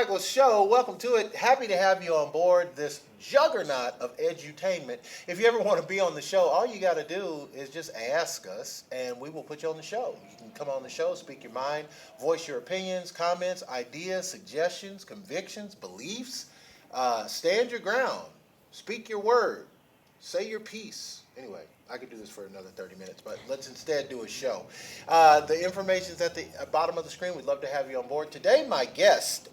Micheals Show. Welcome to it. Happy to have you on board this juggernaut of edutainment. If you ever want to be on the show, all you got to do is just ask us, and we will put you on the show. You can come on the show, speak your mind, voice your opinions, comments, ideas, suggestions, convictions, beliefs. Stand your ground. Speak your word. Say your piece. Anyway, I could do this for another 30 minutes, but let's instead do a show. The information's at the bottom of the screen. We'd love to have you on board. Today, my guest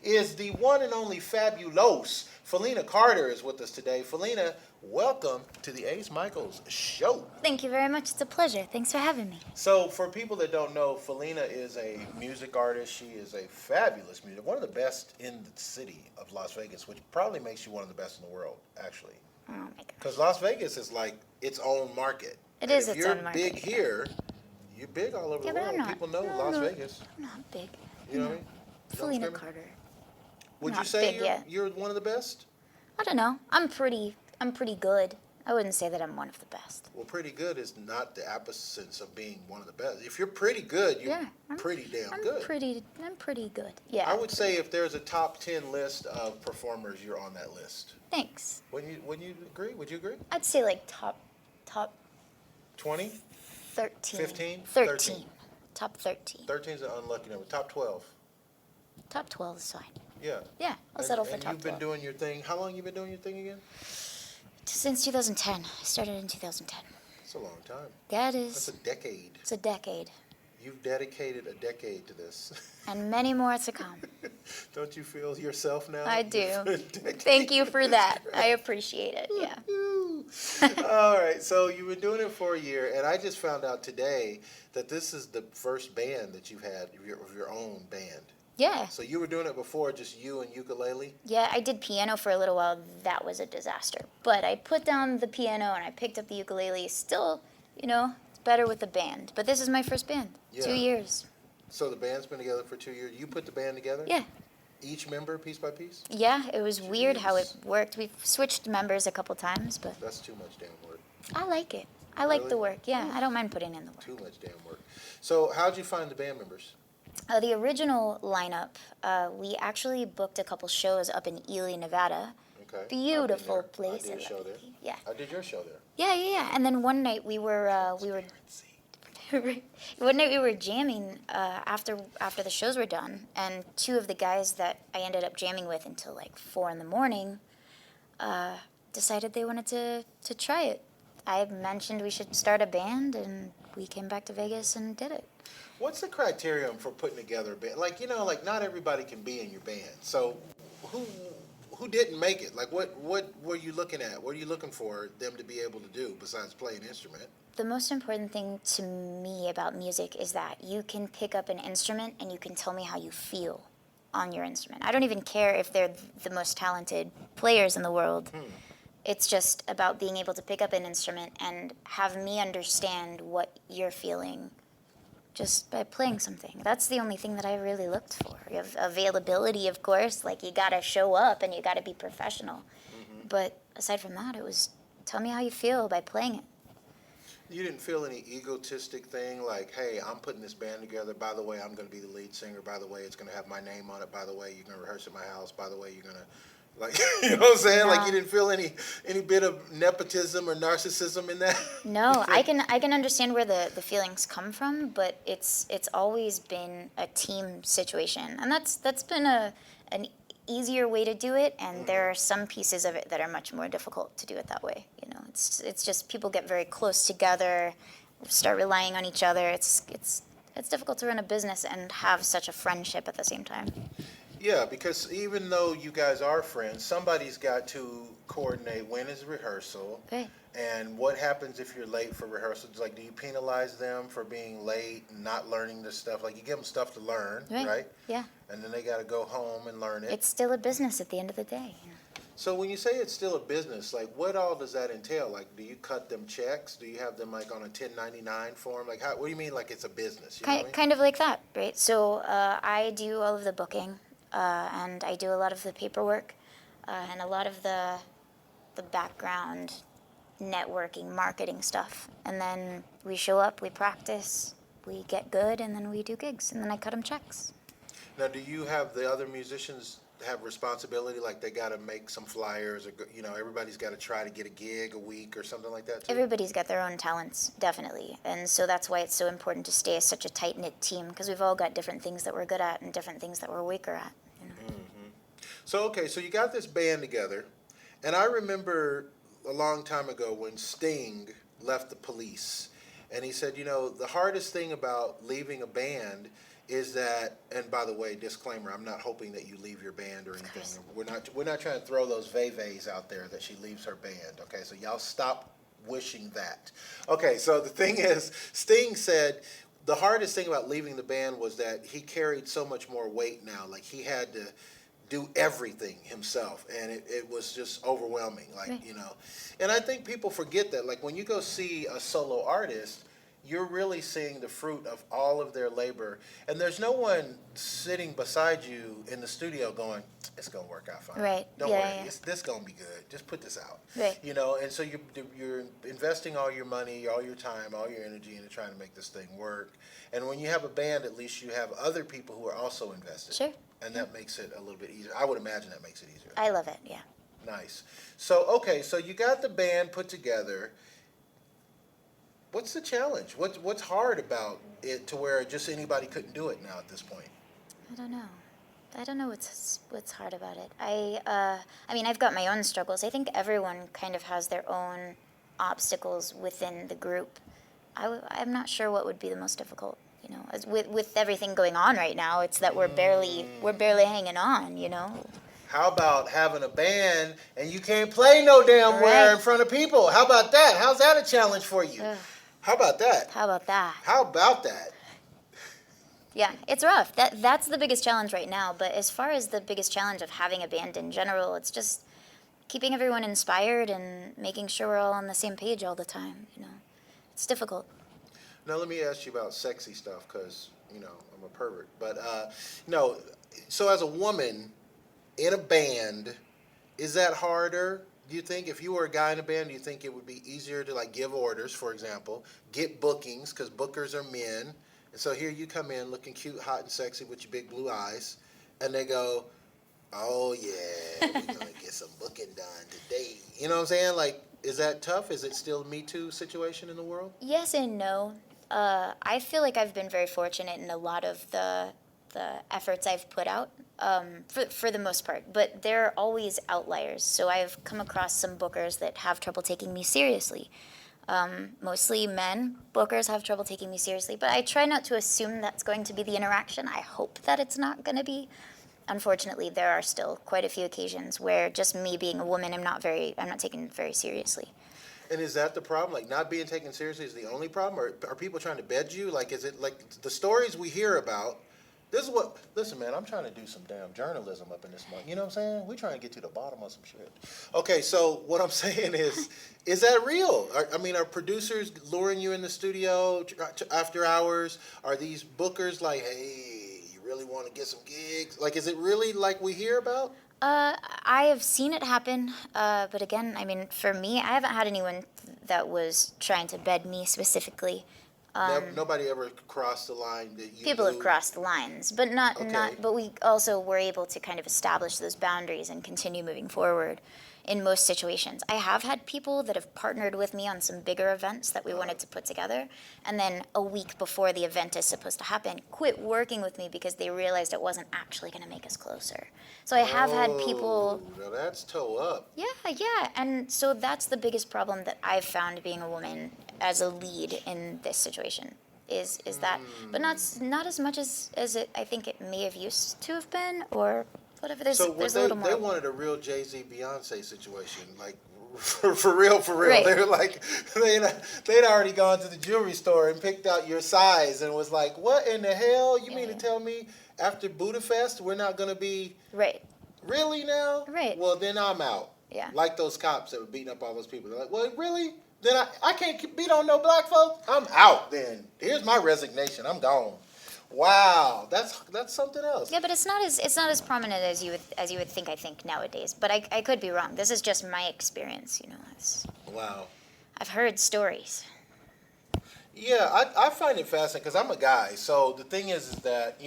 is the one and only fabulous Philena Carter is with us today. Philena, welcome to the Ace Micheals Show. Thank you very much. It's a pleasure. Thanks for having me. So, for people that don't know, Philena is a music artist. She is a fabulous music, one of the best in the city of Las Vegas, which probably makes you one of the best in the world, actually. Oh my gosh. Because Las Vegas is like its own market. It is if its you're own market. big here, you're big all over Yeah, the but world. I'm not. People know No, Las no, Vegas. I'm not big. You know what I mean? Philena Carter. Would you Not say big yet. you're one of the best? I don't know. I'm pretty good. I wouldn't say that I'm one of the best. Well, pretty good is not the absence of being one of the best. If you're pretty good, you're pretty damn good. I'm pretty good. Yeah. I would say if there's a top 10 list of performers, you're on that list. Thanks. Wouldn't you agree? Would you agree? I'd say like top 20? 13. 15? 13. Top 13. 13 is an unlucky number. Top 12. Top 12 is fine. Yeah. Yeah, I'll settle for and top you've been 12. doing your thing. How long you been doing your thing again? Since 2010. I started in 2010. It's a long time. Yeah, it That's is. a decade. It's a decade. You've dedicated a decade to this. And many more to come. Don't you feel yourself now? I do. A decade. Thank you for that. I appreciate it. Yeah. All right, so you've been doing it for a year, and I just found out today that this is the first band that you've had of your own band. Yeah. So you were doing it before, just you and ukulele? Yeah, I did piano for a little while. That was a disaster. But I put down the piano and I picked up the ukulele. Still, it's better with the band. But this is my first band. Yeah. 2 years. So the band's been together for 2 years. You put the band together? Yeah. Each member, piece by piece? Yeah, it was weird how it Jeez. worked. We've switched members a couple times, but That's too much damn work. I like it. I like Really? the work. Yeah, I don't mind putting in the work. Too much damn work. So how'd you find the band members? The original lineup, we actually booked a couple shows up in Ely, Nevada. Okay. Beautiful I've been there. place. I did a show there. Yeah. I did your show there. Yeah. And then one night we were one night we were jamming after the shows were done, and two of the guys that I ended up jamming with until like 4 a.m. Decided they wanted to try it. I mentioned we should start a band, and we came back to Vegas and did it. What's the criterion for putting together a band? Like, not everybody can be in your band. So who didn't make it? Like, what were you looking at? What are you looking for them to be able to do besides play an instrument? The most important thing to me about music is that you can pick up an instrument and you can tell me how you feel on your instrument. I don't even care if they're the most talented players in the world. It's just about being able to pick up an instrument and have me understand what you're feeling just by playing something. That's the only thing that I really looked for. You have availability, of course, like you gotta show up and you gotta be professional. But aside from that, it was tell me how you feel by playing it. You didn't feel any egotistic thing like, hey, I'm putting this band together. By the way, I'm going to be the lead singer. By the way, it's going to have my name on it. By the way, you're going to rehearse at my house. By the way, you're going to, like, you know what I'm saying? Like, you didn't feel any bit of nepotism or narcissism in that? No, I can understand where the feelings come from, but it's always been a team situation, and that's been an easier way to do it, and there are some pieces of it that are much more difficult to do it that way. It's just people get very close together, start relying on each other. It's difficult to run a business and have such a friendship at the same time. Yeah, because even though you guys are friends, somebody's got to coordinate when is rehearsal. Right. And what happens if you're late for rehearsals? Like, do you penalize them for being late and not learning this stuff? Like, you give them stuff to learn, right? Yeah. And then they got to go home and learn it. It's still a business at the end of the day. So when you say it's still a business, like, what all does that entail? Like, do you cut them checks? Do you have them, like, on a 1099 form? Like, what do you mean, like, it's a business? You know what I mean? Kind of like that, right? So I do all of the booking, and I do a lot of the paperwork, and a lot of the background networking, marketing stuff. And then we show up, we practice, we get good, and then we do gigs, and then I cut them checks. Now, do you have the other musicians have responsibility, like they got to make some flyers, or everybody's got to try to get a gig a week or something like that too? Everybody's got their own talents, definitely. And so that's why it's so important to stay as such a tight-knit team, because we've all got different things that we're good at and different things that we're weaker at. So, okay, so you got this band together, and I remember a long time ago when Sting left the Police, and he said, the hardest thing about leaving a band is that, and by the way, disclaimer, I'm not hoping that you leave your band or anything. We're not trying to throw those veves out there that she leaves her band. Okay, so y'all stop wishing that. Okay, so the thing is, Sting said the hardest thing about leaving the band was that he carried so much more weight now. Like, he had to do everything himself, and it was just overwhelming. Like, Right. And I think people forget that. Like, when you go see a solo artist, you're really seeing the fruit of all of their labor, and there's no one sitting beside you in the studio going, it's gonna work out fine. Right. Don't Yeah, worry, yeah. this gonna be good. Just put this out. Right. And so you're investing all your money, all your time, all your energy into trying to make this thing work. And when you have a band, at least you have other people who are also invested. Sure. And that makes it a little bit easier. I would imagine that makes it easier. I love it, yeah. Nice. So, okay, so you got the band put together. What's the challenge? What's hard about it to where just anybody couldn't do it now at this point? I don't know what's hard about it. I mean, I've got my own struggles. I think everyone kind of has their own obstacles within the group. I'm not sure what would be the most difficult. As with everything going on right now, it's that we're barely hanging on. How about having a band and you can't play no damn where in Right. front of people? How about that? How's that a challenge for you? Ugh. How about that? How about that? How about that? Yeah, it's rough. That's the biggest challenge right now. But as far as the biggest challenge of having a band in general, it's just keeping everyone inspired and making sure we're all on the same page all the time. It's difficult. Now let me ask you about sexy stuff because, I'm a pervert. But, no, so as a woman in a band, is that harder? Do you think if you were a guy in a band, do you think it would be easier to, like, give orders, for example, get bookings, because bookers are men, and so here you come in looking cute, hot, and sexy with your big blue eyes, and they go, oh, yeah, we're going to get some booking done today. You know what I'm saying? Like, is that tough? Is it still a Me Too situation in the world? Yes and no. I feel like I've been very fortunate in a lot of the efforts I've put out, for the most part. But there are always outliers. So I've come across some bookers that have trouble taking me seriously. Mostly men bookers have trouble taking me seriously. But I try not to assume that's going to be the interaction. I hope that it's not going to be. Unfortunately, there are still quite a few occasions where just me being a woman, I'm not taken very seriously. And is that the problem? Like, not being taken seriously is the only problem? Or are people trying to bed you? Like, is it like the stories we hear about? Listen, man, I'm trying to do some damn journalism up in this month. You know what I'm saying? We're trying to get to the bottom of some shit. Okay, so what I'm saying is that real? Are producers luring you in the studio after hours? Are these bookers like, hey, you really want to get some gigs? Like, is it really like we hear about? I have seen it happen, but again, I mean, for me, I haven't had anyone that was trying to bed me specifically. Nobody ever crossed the line that you People have knew? crossed the lines, but not. Okay. But we also were able to kind of establish those boundaries and continue moving forward. In most situations, I have had people that have partnered with me on some bigger events that we wanted to put together, and then a week before the event is supposed to happen, quit working with me because they realized it wasn't actually going to make us closer. So I have had people. Oh, now that's toe up. Yeah, and so that's the biggest problem that I've found being a woman as a lead in this situation is that, but not as much as it I think it may have used to have been, or whatever. There's a little more. They wanted a real Jay-Z Beyonce situation, like for real. Right. They were like they'd already gone to the jewelry store and picked out your size and was like, what in the hell? You mean to tell me after Budapest we're not gonna be Right. really now? Right. Well, then I'm out. Yeah. Like those cops that were beating up all those people. They're like, well, really? Then I can't beat on no black folks? I'm out then. Here's my resignation. I'm gone. Wow. That's something else. Yeah, but it's not as prominent as you would think. I think nowadays, but I could be wrong. This is just my experience. Wow. I've heard stories. Yeah, I find it fascinating because I'm a guy. So the thing is that,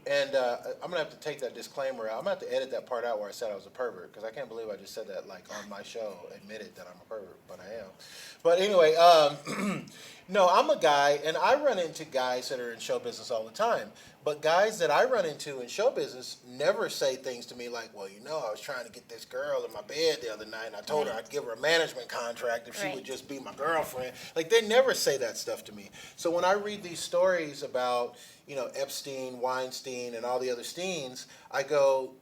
And I'm gonna have to take that disclaimer out. I'm gonna have to edit that part out where I said I was a pervert because I can't believe I just said that like on my show, admitted that I'm a pervert, but I am. But anyway, no, I'm a guy, and I run into guys that are in show business all the time. But guys that I run into in show business never say things to me like, "Well, you know, I was trying to get this girl in my bed the other night, and I told her Right. I'd give her a management contract if she would Right. just be my girlfriend." Like they never say that stuff to me. So when I read these stories about Epstein, Weinstein, and all the other Steens, I go,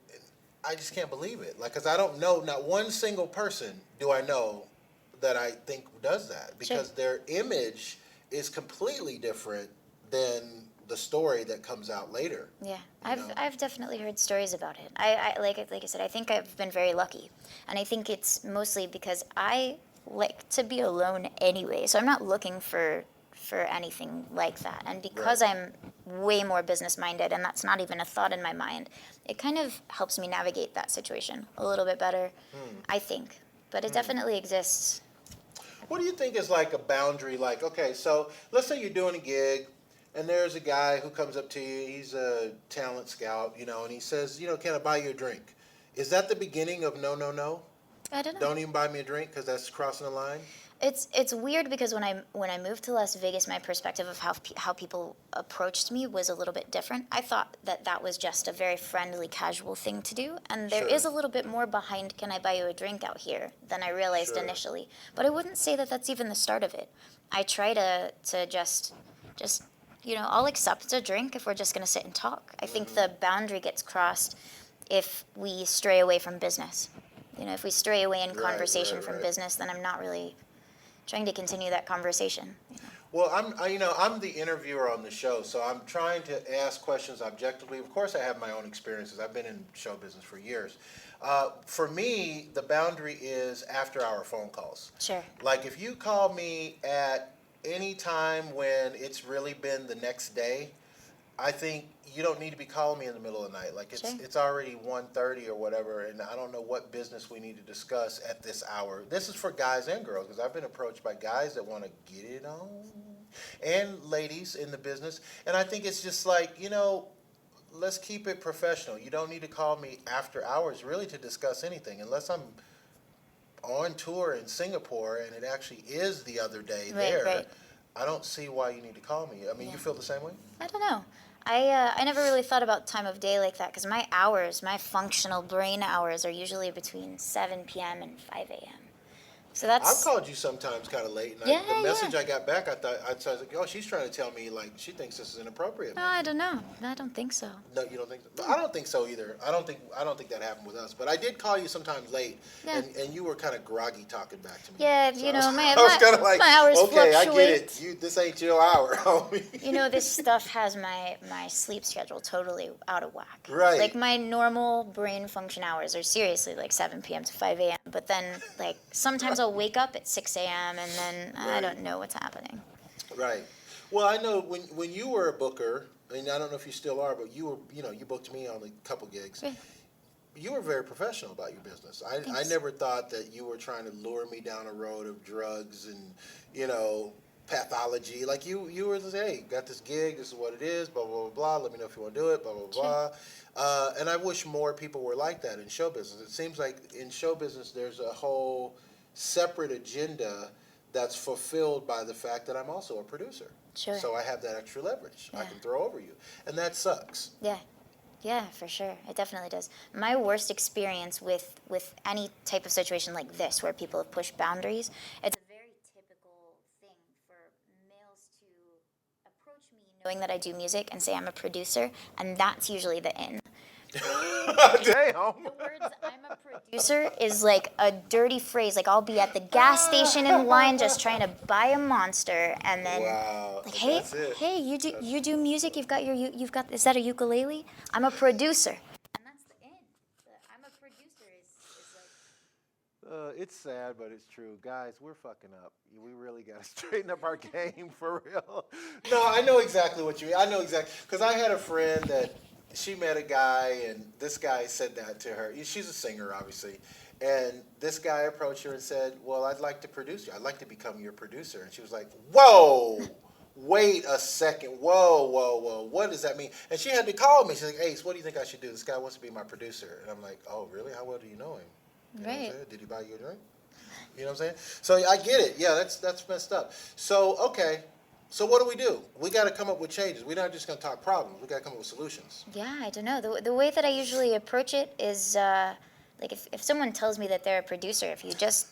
I just can't believe it. Like, because I don't know, not one single person do I know that I think does that Sure. because their image is completely different than the story that comes out later. Yeah, You I've know? I've definitely heard stories about it. Like I said, I think I've been very lucky, and I think it's mostly because I like to be alone anyway. So I'm not looking for anything like that, and because Right. I'm way more business minded, and that's not even a thought in my mind, it kind of helps me navigate that situation a little bit better, Hmm. I think. But it Hmm. definitely exists. What do you think is like a boundary? Like, okay, so let's say you're doing a gig, and there's a guy who comes up to you. He's a talent scout, and he says, "Can I buy you a drink?" Is that the beginning of no, no, no? I don't know. Don't even buy me a drink because that's crossing the line. It's weird because when I moved to Las Vegas, my perspective of how people approached me was a little bit different. I thought that that was just a very friendly, casual thing to do, and there Sure, is a little bit more behind "Can I buy you a drink" out here than I realized sure. initially. But I wouldn't say that that's even the start of it. I try to just I'll accept a drink if we're just gonna sit and talk. I think Hmm. the boundary gets crossed if we stray away from business. If we stray away in Right, conversation right, from right. business, then I'm not really trying to continue that conversation. Well, I'm the interviewer on the show, so I'm trying to ask questions objectively. Of course, I have my own experiences. I've been in show business for years. For me, the boundary is after-hour phone calls. Sure. Like if you call me at any time when it's really been the next day, I think you don't need to be calling me in the middle of the night. Like Sure. it's already 1:30 or whatever, and I don't know what business we need to discuss at this hour. This is for guys and girls because I've been approached by guys that want to get it on, and ladies in the business, and I think it's just like let's keep it professional. You don't need to call me after hours really to discuss anything unless I'm on tour in Singapore and it actually is the other day Right, there. right. I don't see why you need to call me. I mean, Yeah. you feel the same way? I don't know. I never really thought about time of day like that because my hours, my functional brain hours, are usually between 7 p.m. and 5 a.m. So I've that's called you sometimes kind of late, and yeah, the yeah. message I got back, I was like, oh, she's trying to tell me like she thinks this is inappropriate, No, maybe. I don't know. I don't think so. No, you don't think so? I don't think so either. I don't think that happened with us. But I did call you sometimes late, Yeah. and you were kind of groggy talking back to me. Yeah, So I was, my I was kind of like, my hours okay, I get fluctuate. it. This ain't your hour, homie. This stuff has my sleep schedule totally out of whack. Right. Like my normal brain function hours are seriously like 7 p.m. to 5 a.m. But then like sometimes I'll wake up at 6 a.m. and then I Right. don't know what's happening. Right. Well, I know when you were a booker, and I don't know if you still are, but you were, you booked me on a couple gigs. Yeah. You were very professional about your business. I Thanks. never thought that you were trying to lure me down a road of drugs and, you know, pathology. Like you were just, hey, got this gig, this is what it is, blah, blah, blah, blah. Let me know if you want to do it, blah, blah, Sure. blah. And I wish more people were like that in show business. It seems like in show business there's a whole separate agenda that's fulfilled by the fact that I'm also a producer. Sure. So I have that extra leverage. I Yeah. can throw over you. And that sucks. Yeah. Yeah, for sure. It definitely does. My worst experience with any type of situation like this where people have pushed boundaries, it's a very typical thing for males to approach me knowing that I do music and say I'm a producer, and that's usually the in. Damn. The words "I'm a producer" is like a dirty phrase. Like I'll be at the gas station in line just trying to buy a Monster, and then Wow. like, hey, That's it. hey, you do music? You've got is that a ukulele? I'm a producer, and that's the end. I'm a producer is like It's sad, but it's true. Guys, we're fucking up. We really got to straighten up our game for real. No, I know exactly what you mean. I know exactly. Because I had a friend that she met a guy, and this guy said that to her. She's a singer, obviously. And this guy approached her and said, well, I'd like to produce you. I'd like to become your producer. And she was like, whoa, wait a second, whoa, what does that mean? And she had to call me. She's like, Ace, what do you think I should do? This guy wants to be my producer. And I'm like, oh, really? How well do you know him? You know what I'm Right. saying? Did he buy you a drink? You know what I'm saying? So I get it. Yeah, that's messed up. So, okay. So what do? We got to come up with changes. We're not just going to talk problems. We got to come up with solutions. Yeah, I don't know. The way that I usually approach it is like if someone tells me that they're a producer, if you just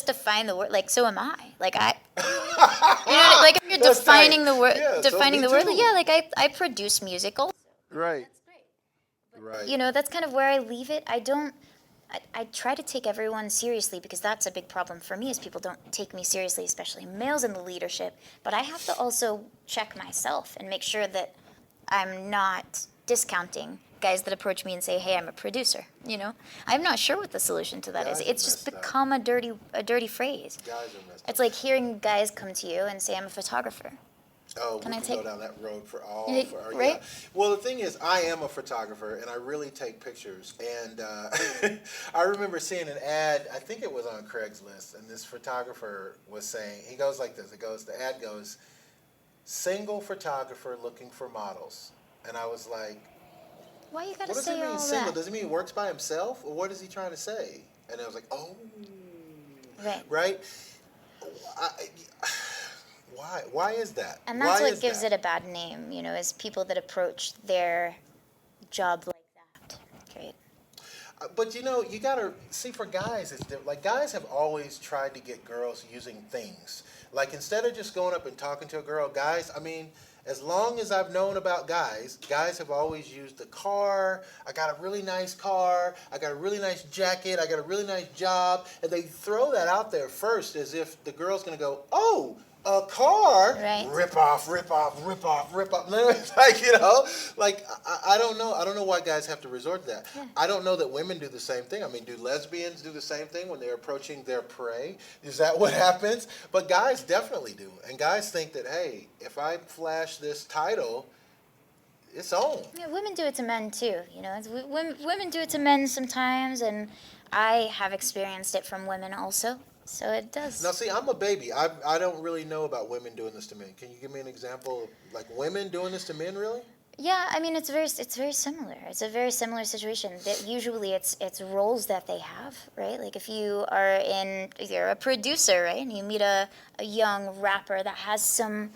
define the word, like so am I. Like I, you know, like if you're That's defining tight. the word, Yeah, so defining me the word, too. yeah, like I produce music also. Right. That's great. Right. You know, that's kind of where I leave it. I try to take everyone seriously because that's a big problem for me is people don't take me seriously, especially males in the leadership. But I have to also check myself and make sure that I'm not discounting guys that approach me and say, "Hey, I'm a producer." You know, I'm not sure what the solution to that is. Guys are It's just messed up. become a dirty phrase. Guys are messed It's up. like hearing guys come to you and say, "I'm a photographer." Oh, Can we I can take- go down that road for all. Yeah, For, right? yeah. Well, the thing is, I am a photographer, and I really take pictures. And I remember seeing an ad. I think it was on Craigslist, and this photographer was saying, he goes like this. The ad goes, "Single photographer looking for models," and I was like, Why you gotta "What does say he mean all single? that? Does he mean he works by himself, or what is he trying to say?" And I was like, "Oh, Right. right." I, why is that? And that's Why what is gives that? it a bad name, you know, is people that approach their job like that. Great. But you know, you gotta see for guys, it's different. Like guys have always tried to get girls using things. Like instead of just going up and talking to a girl, guys, I mean, as long as I've known about guys, guys have always used the car. I got a really nice car. I got a really nice jacket. I got a really nice job. And they throw that out there first as if the girl's gonna go, oh, a car, Right. rip off. No, it's like, you know, like I don't know. I don't know why guys have to resort to that. Yeah. I don't know that women do the same thing. I mean, do lesbians do the same thing when they're approaching their prey? Is that what happens? But guys definitely do. And guys think that, hey, if I flash this title, it's on. Yeah, women do it to men too. You know, women do it to men sometimes, and I have experienced it from women also. So it does. Now, see, I'm a baby. I don't really know about women doing this to men. Can you give me an example of, like, women doing this to men, really? Yeah, I mean it's very similar. It's a very similar situation. That usually it's roles that they have, right? Like if you're a producer, right, and you meet a young rapper that has some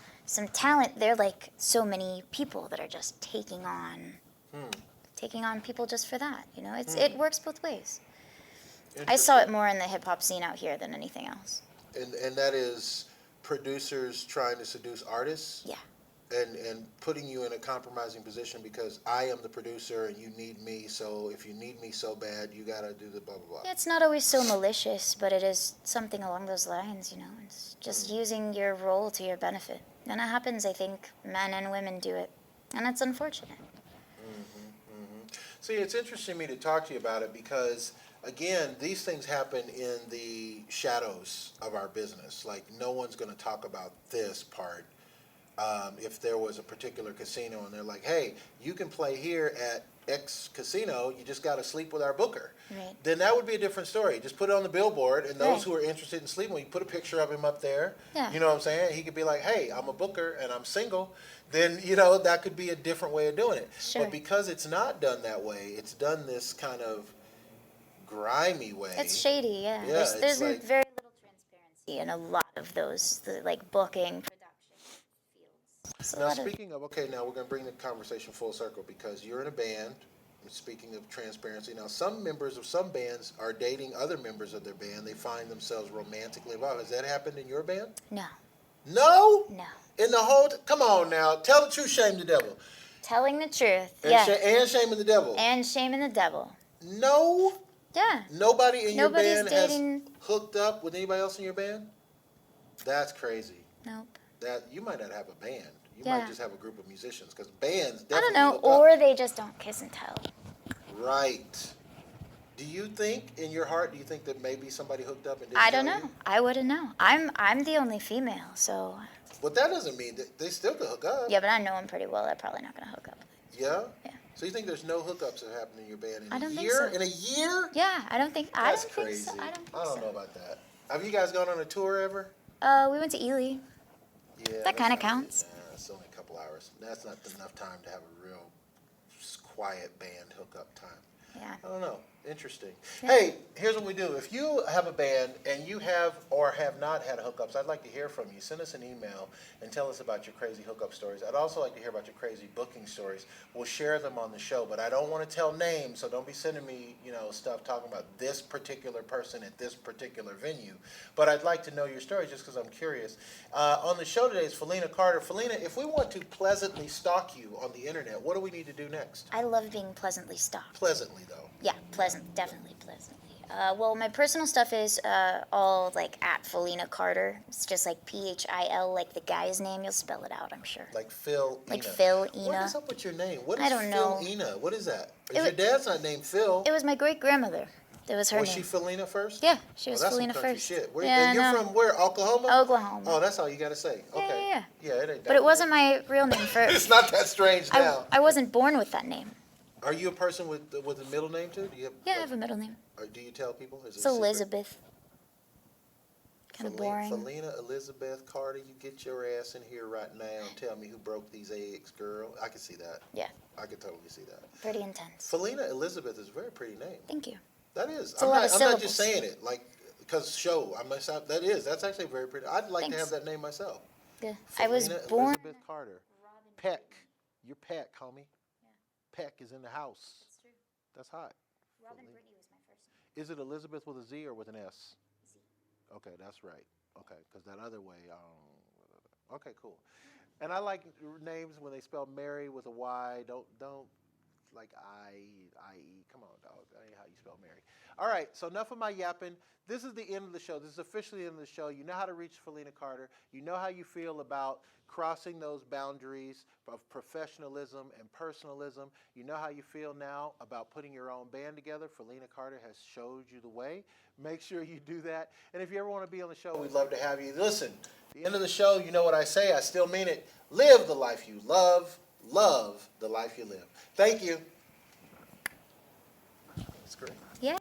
talent, they're like so many people that are just taking on people just for that. You know, it works both ways. I saw it more in the hip hop scene out here than anything else. And that is producers trying to seduce artists? Yeah. And putting you in a compromising position because I am the producer and you need me, so if you need me so bad, you gotta do the blah, blah, blah. Yeah, it's not always so malicious, but it is something along those lines, you know. It's just using your role to your benefit. And it happens, I think, men and women do it. And it's unfortunate. See, it's interesting to me to talk to you about it because, again, these things happen in the shadows of our business. Like, no one's going to talk about this part. If there was a particular casino and they're like, hey, you can play here at X casino, you just got to sleep with our booker. Right. Then that would be a different story. Just put it on the billboard, and those Right. who are interested in sleeping, you put a picture of him up there. Yeah. You know what I'm saying? He could be like, hey, I'm a booker and I'm single. Then, you know, that could be a different way of doing it. Sure. But because it's not done that way, it's done this kind of grimy way. It's shady, yeah. Yeah, There's it's like- very little transparency in a lot of those, like booking, production fields. It's a Now, lot of- speaking of, okay, now we're going to bring the conversation full circle because you're in a band. Speaking of transparency, now some members of some bands are dating other members of their band. They find themselves romantically involved. Has that happened in your band? No, No? no. In the whole, come on now, tell the truth, shame the devil. Telling the truth, And, yeah. and shaming the devil. And shaming the devil. No? Yeah. Nobody in your Nobody's band dating- has hooked up with anybody else in your band? That's crazy. Nope. That you might not have a band. You Yeah. might just have a group of musicians because bands I don't definitely know, hook up. or they just don't kiss and tell. Right. Do you think, in your heart, do you think that maybe somebody hooked up and didn't I don't tell know. you? I wouldn't know. I'm the only female, so But that doesn't mean that they still could hook up. yeah, but I know them pretty well. They're probably not gonna hook up. Yeah? Yeah. So you think there's no hookups that happen in your band in I a don't think year? so. In a year? Yeah, I don't think That's think crazy. so. I don't think I don't so. know about that. Have you guys gone on a tour ever? We went to Ely. Yeah, That kind of that's not- counts. Nah, it's only a couple hours. That's not enough time to have a real quiet band hookup time. Yeah. I don't know. Interesting. Yeah. Hey, here's what we do. If you have a band and you have or have not had hookups, I'd like to hear from you. Send us an email and tell us about your crazy hookup stories. I'd also like to hear about your crazy booking stories. We'll share them on the show, but I don't want to tell names, so don't be sending me, stuff talking about this particular person at this particular venue. But I'd like to know your story just because I'm curious. On the show today is Philena Carter. Philena, if we want to pleasantly stalk you on the internet, what do we need to do next? I love being pleasantly stalked. Pleasantly, though. Yeah, pleasant, definitely pleasantly. Well, my personal stuff is all like at Philena Carter. It's just like Phil, like the guy's name. You'll spell it out, I'm sure. Like Phil, Like Ina. Phil, What Ina. is up with your name? What is I don't know. Phil, Ina? What is that? It Your wa- dad's not named Phil. It was my great grandmother. That was her Was name. she Philena first? Yeah, she was that's some Philena country first. Shit. Where, Yeah, and you're no. from where? Oklahoma? Oklahoma. Oh, that's all you got to say. Okay. Yeah. Yeah, it ain't that But it wasn't weird. my real name It's first. not that strange now. I wasn't born with that name. Are you a person with a middle name too? Do you have? Yeah, I have a middle name. Or do you tell people? Is it It's a secret? Elizabeth. Kind of boring. Philena Elizabeth Carter, you get your ass in here right now and tell me who broke these eggs, girl. I can see that. Yeah, I can totally see that. pretty intense. Philena Elizabeth is a very pretty name. Thank you. That is. It's a lot of I'm not just syllables. saying it like because show. That is. That's actually very pretty. I'd like to Thanks. have that name myself. Yeah. I was Philena born. Elizabeth Carter. Peck. You're Peck, homie. Peck is in the house. That's true. That's hot. Robin Philena. Brittany was my first name. Is it Elizabeth with a Z or with an S? Z. Okay, that's right. Okay, because that other way. Okay, cool. And I like names when they spell Mary with a Y. Don't like I-E. Come on, dog. That ain't how you spell Mary. All right, so enough of my yapping. This is the end of the show. This is officially the end of the show. You know how to reach Philena Carter. You know how you feel about crossing those boundaries of professionalism and personalism. You know how you feel now about putting your own band together. Philena Carter has showed you the way. Make sure you do that. And if you ever want to be on the show, we'd love to have you. Listen, the end of the show, you know what I say. I still mean it. Live the life you love. Love the life you live. Thank you. That's great. Yeah.